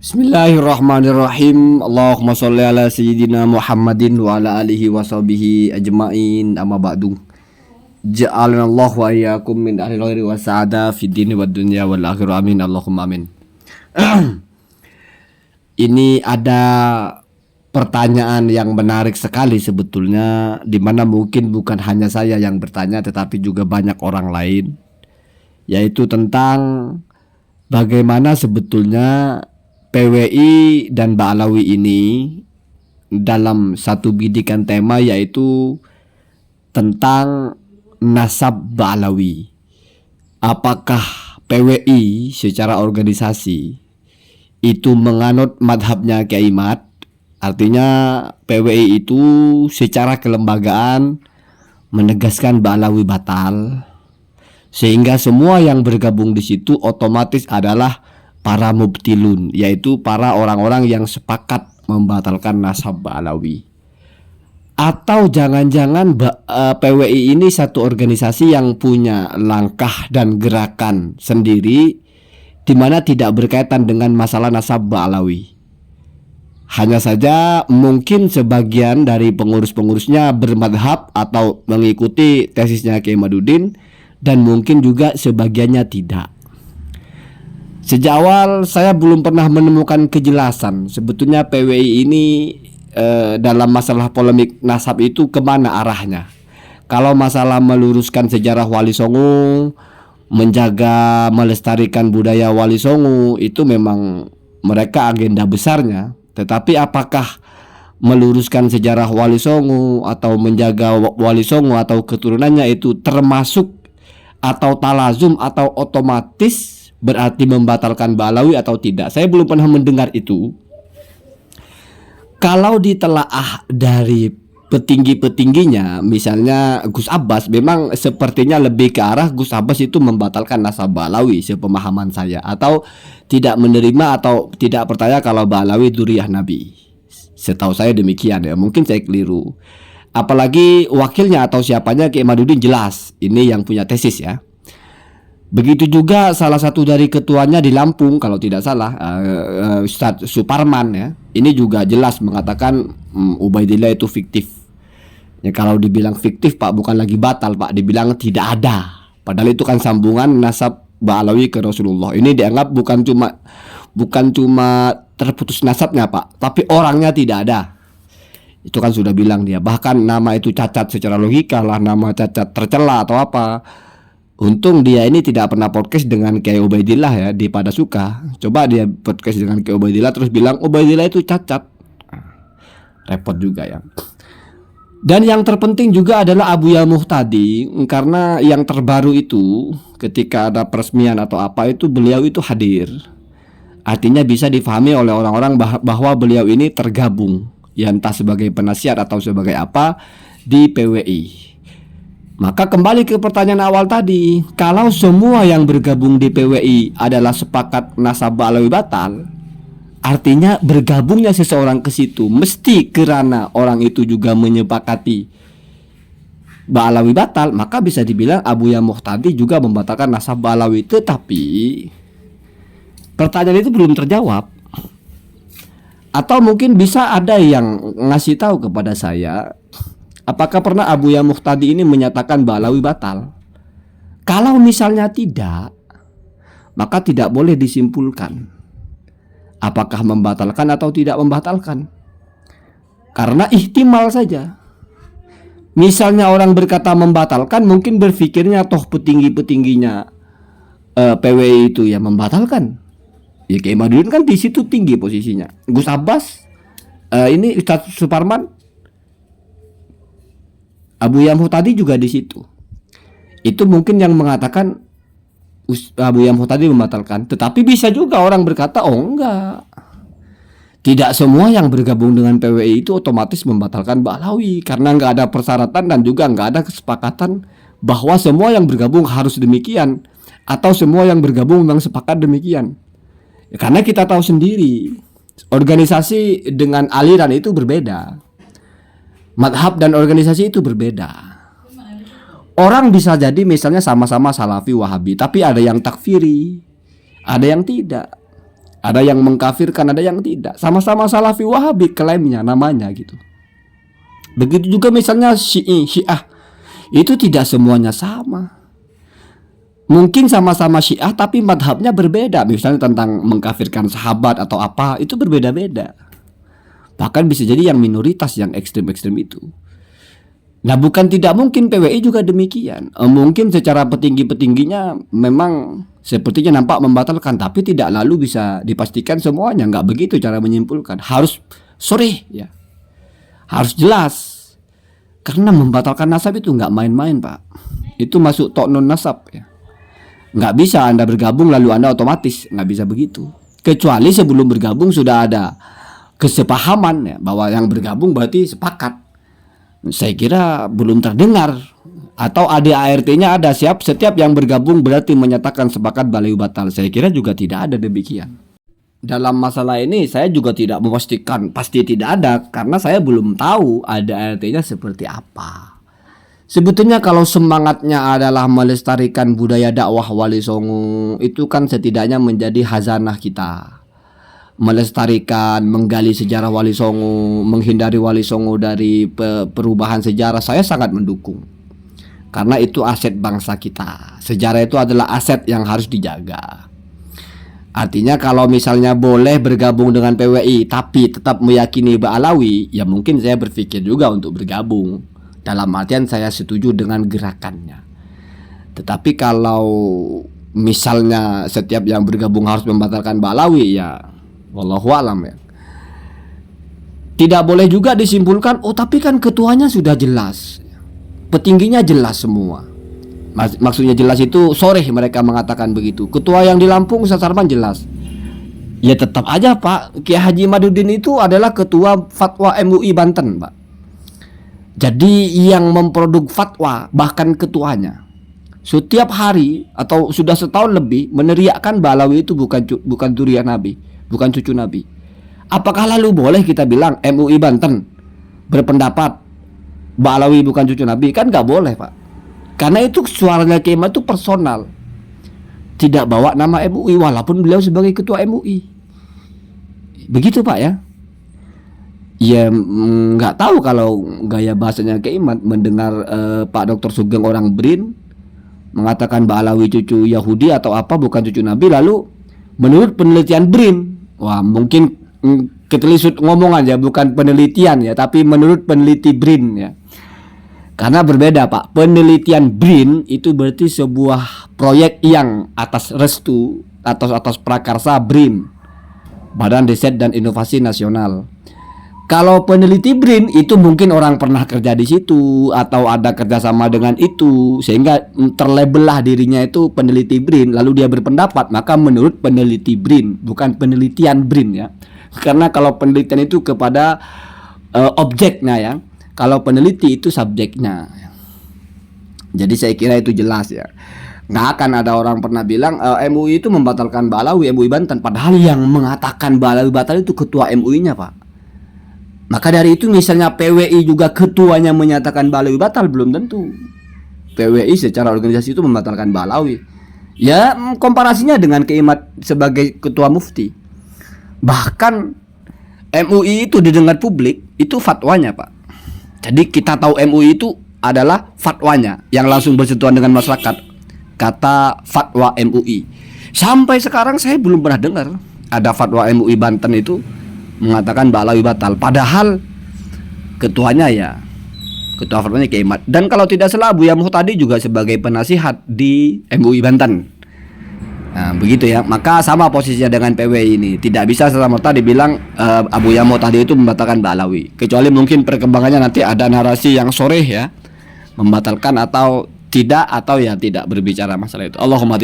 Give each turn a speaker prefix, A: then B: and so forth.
A: Bismillahirrahmanirrahim. Allahumma sholli ala sayyidina Muhammadin wa ala alihi wa sahbihi ajma'in. Amma ba'du. Ja'alana Allah wa iyyakum min ahli khairi wa sa'ada fid dini wad dunya wal akhirah. Amin. Allahumma amin. Ini ada pertanyaan yang menarik sekali sebetulnya, di mana mungkin bukan hanya saya yang bertanya tetapi juga banyak orang lain, yaitu tentang bagaimana sebetulnya PWI dan Ba'alawi ini dalam satu bidikan tema, yaitu tentang nasab Ba'alawi. Apakah PWI secara organisasi itu menganut madhabnya Kiai Mat? Artinya PWI itu secara kelembagaan menegaskan Ba'alawi batal, sehingga semua yang bergabung di situ otomatis adalah para mubtilun, yaitu para orang-orang yang sepakat membatalkan nasab Ba'alawi. Atau jangan-jangan PWI ini satu organisasi yang punya langkah dan gerakan sendiri, di mana tidak berkaitan dengan masalah nasab Ba'alawi. Hanya saja mungkin sebagian dari pengurus-pengurusnya bermadhab atau mengikuti tesisnya Kiai Madudin, dan mungkin juga sebagiannya tidak. Sejak awal saya belum pernah menemukan kejelasan sebetulnya PWI ini dalam masalah polemik nasab itu kemana arahnya. Kalau masalah meluruskan sejarah Wali Songo, menjaga melestarikan budaya Wali Songo, itu memang mereka agenda besarnya. Tetapi apakah meluruskan sejarah Wali Songo atau menjaga Wali Songo atau keturunannya itu termasuk atau talazum atau otomatis berarti membatalkan Ba'alawi atau tidak? Saya belum pernah mendengar itu. Kalau ditelaah dari petinggi-petingginya, misalnya Gus Abbas, memang sepertinya lebih ke arah Gus Abbas itu membatalkan nasab Ba'alawi sepemahaman saya, atau tidak menerima atau tidak percaya kalau Ba'alawi dzurriyyah Nabi. Setahu saya demikian ya, mungkin saya keliru. Apalagi wakilnya atau siapanya Kiai Madudin jelas ini yang punya tesis ya. Begitu juga salah satu dari ketuanya di Lampung kalau tidak salah, Ustadz Suparman ya. Ini juga jelas mengatakan Ubaidillah itu fiktif. Ya, kalau dibilang fiktif Pak, bukan lagi batal Pak, dibilang tidak ada. Padahal itu kan sambungan nasab Ba'alawi ke Rasulullah. Ini dianggap bukan cuma terputus nasabnya Pak, tapi orangnya tidak ada. Itu kan sudah bilang dia. Bahkan nama itu cacat secara logika lah, nama cacat tercela atau apa. Untung dia ini tidak pernah podcast dengan Kiai Ubaidillah ya di Padasuka. Coba dia podcast dengan Kiai Ubaidillah terus bilang Ubaidillah itu cacat. Repot juga ya. Dan yang terpenting juga adalah Abuya Muhtadi, karena yang terbaru itu ketika ada peresmian atau apa itu beliau itu hadir. Artinya bisa difahami oleh orang-orang bahwa beliau ini tergabung, ya entah sebagai penasihat atau sebagai apa di PWI. Maka kembali ke pertanyaan awal tadi, kalau semua yang bergabung di PWI adalah sepakat nasab Ba'alawi batal, artinya bergabungnya seseorang ke situ mesti karena orang itu juga menyepakati Ba'alawi batal, maka bisa dibilang Abuya Muhtadi juga membatalkan nasab Ba'alawi. Tetapi pertanyaan itu belum terjawab. Atau mungkin bisa ada yang ngasih tahu kepada saya, apakah pernah Abuya Muhtadi ini menyatakan Ba'alawi batal? Kalau misalnya tidak, maka tidak boleh disimpulkan apakah membatalkan atau tidak membatalkan. Karena ihtimal saja. Misalnya orang berkata membatalkan, mungkin berpikirnya toh petinggi-petingginya PWI itu ya membatalkan. Ya Kiai Madudin kan di situ tinggi posisinya. Gus Abbas, ini Ustadz Suparman, Abuya Muhtadi juga di situ. Itu mungkin yang mengatakan Abuya Muhtadi membatalkan. Tetapi bisa juga orang berkata, oh enggak, tidak semua yang bergabung dengan PWI itu otomatis membatalkan Ba'alawi, karena enggak ada persyaratan dan juga enggak ada kesepakatan bahwa semua yang bergabung harus demikian, atau semua yang bergabung memang sepakat demikian. Ya, karena kita tahu sendiri organisasi dengan aliran itu berbeda. Madhab dan organisasi itu berbeda. Orang bisa jadi misalnya sama-sama Salafi Wahabi, tapi ada yang takfiri, ada yang tidak. Ada yang mengkafirkan, ada yang tidak. Sama-sama Salafi Wahabi klaimnya, namanya gitu. Begitu juga misalnya Syiah. Itu tidak semuanya sama. Mungkin sama-sama Syiah tapi madhabnya berbeda. Misalnya tentang mengkafirkan sahabat atau apa, itu berbeda-beda. Bahkan bisa jadi yang minoritas yang ekstrem-ekstrem itu. Nah, bukan tidak mungkin PWI juga demikian. Mungkin secara petinggi-petingginya memang sepertinya nampak membatalkan, tapi tidak lalu bisa dipastikan semuanya. Nggak begitu cara menyimpulkan. Harus sore ya, harus jelas. Karena membatalkan nasab itu nggak main-main, Pak. Itu masuk tok non nasab ya. Nggak bisa Anda bergabung lalu Anda otomatis, nggak bisa begitu. Kecuali sebelum bergabung sudah ada kesepahaman ya, bahwa yang bergabung berarti sepakat. Saya kira belum terdengar. Atau ADART-nya ada, setiap yang bergabung berarti menyatakan sepakat baliho batal. Saya kira juga tidak ada demikian. Dalam masalah ini saya juga tidak memastikan pasti tidak ada, karena saya belum tahu ADART-nya seperti apa. Sebetulnya kalau semangatnya adalah melestarikan budaya dakwah Wali Songo, itu kan setidaknya menjadi khazanah kita. Melestarikan, menggali sejarah Wali Songo, menghindari Wali Songo dari perubahan sejarah, saya sangat mendukung. Karena itu aset bangsa kita. Sejarah itu adalah aset yang harus dijaga. Artinya kalau misalnya boleh bergabung dengan PWI tapi tetap meyakini Ba'alawi, ya mungkin saya berpikir juga untuk bergabung. Dalam artian saya setuju dengan gerakannya. Tetapi kalau misalnya setiap yang bergabung harus membatalkan Ba'alawi, ya wallahu alam ya. Tidak boleh juga disimpulkan, oh tapi kan ketuanya sudah jelas, petingginya jelas semua. Maksudnya jelas itu sore mereka mengatakan begitu. Ketua yang di Lampung Ustaz Sarman jelas. Ya tetap aja Pak, Kiai Haji Madudin itu adalah ketua fatwa MUI Banten Pak. Jadi yang memproduk fatwa bahkan ketuanya setiap hari atau sudah setahun lebih meneriakkan Ba'alawi itu bukan zuriat Nabi, bukan cucu Nabi. Apakah lalu boleh kita bilang MUI Banten berpendapat Ba'alawi bukan cucu Nabi? Kan nggak boleh Pak. Karena itu suaranya Kiai itu personal, tidak bawa nama MUI walaupun beliau sebagai ketua MUI. Begitu Pak ya. Ya nggak tahu kalau gaya bahasanya Kiai mendengar Pak Dr. Sugeng orang BRIN mengatakan Ba'alawi cucu Yahudi atau apa bukan cucu Nabi, lalu menurut penelitian BRIN, wah mungkin ketelisut ngomong aja, bukan penelitian ya, tapi menurut peneliti BRIN ya. Karena berbeda Pak, penelitian BRIN itu berarti sebuah proyek yang atas restu atas prakarsa BRIN, Badan Riset dan Inovasi Nasional. Kalau peneliti BRIN itu mungkin orang pernah kerja di situ atau ada kerjasama dengan itu sehingga terlabellah dirinya itu peneliti BRIN, lalu dia berpendapat, maka menurut peneliti BRIN, bukan penelitian BRIN ya. Karena kalau penelitian itu kepada objeknya ya. Kalau peneliti itu subjeknya. Jadi saya kira itu jelas ya. Nggak akan ada orang pernah bilang MUI itu membatalkan Ba'alawi, MUI Banten. Padahal yang mengatakan Ba'alawi batal itu ketua MUI-nya Pak. Maka dari itu misalnya PWI juga ketuanya menyatakan Ba'alawi batal, belum tentu PWI secara organisasi itu membatalkan Ba'alawi. Ya komparasinya dengan Kiai sebagai ketua mufti. Bahkan MUI itu didengar publik itu fatwanya Pak. Jadi kita tahu MUI itu adalah fatwanya yang langsung bersentuhan dengan masyarakat. Kata fatwa MUI. Sampai sekarang saya belum pernah dengar ada fatwa MUI Banten itu mengatakan Ba'alawi batal. Padahal ketuanya ya ketua fatwanya Kiai Mat. Dan kalau tidak salah Buya Muhtadi juga sebagai penasihat di MUI Banten. Nah, begitu ya. Maka sama posisinya dengan PWI ini. Tidak bisa serta-merta dibilang Abu Yamo tadi itu membatalkan Ba'alawi. Kecuali mungkin perkembangannya nanti ada narasi yang soreh ya, membatalkan atau tidak, atau ya tidak berbicara masalah itu. Allahumma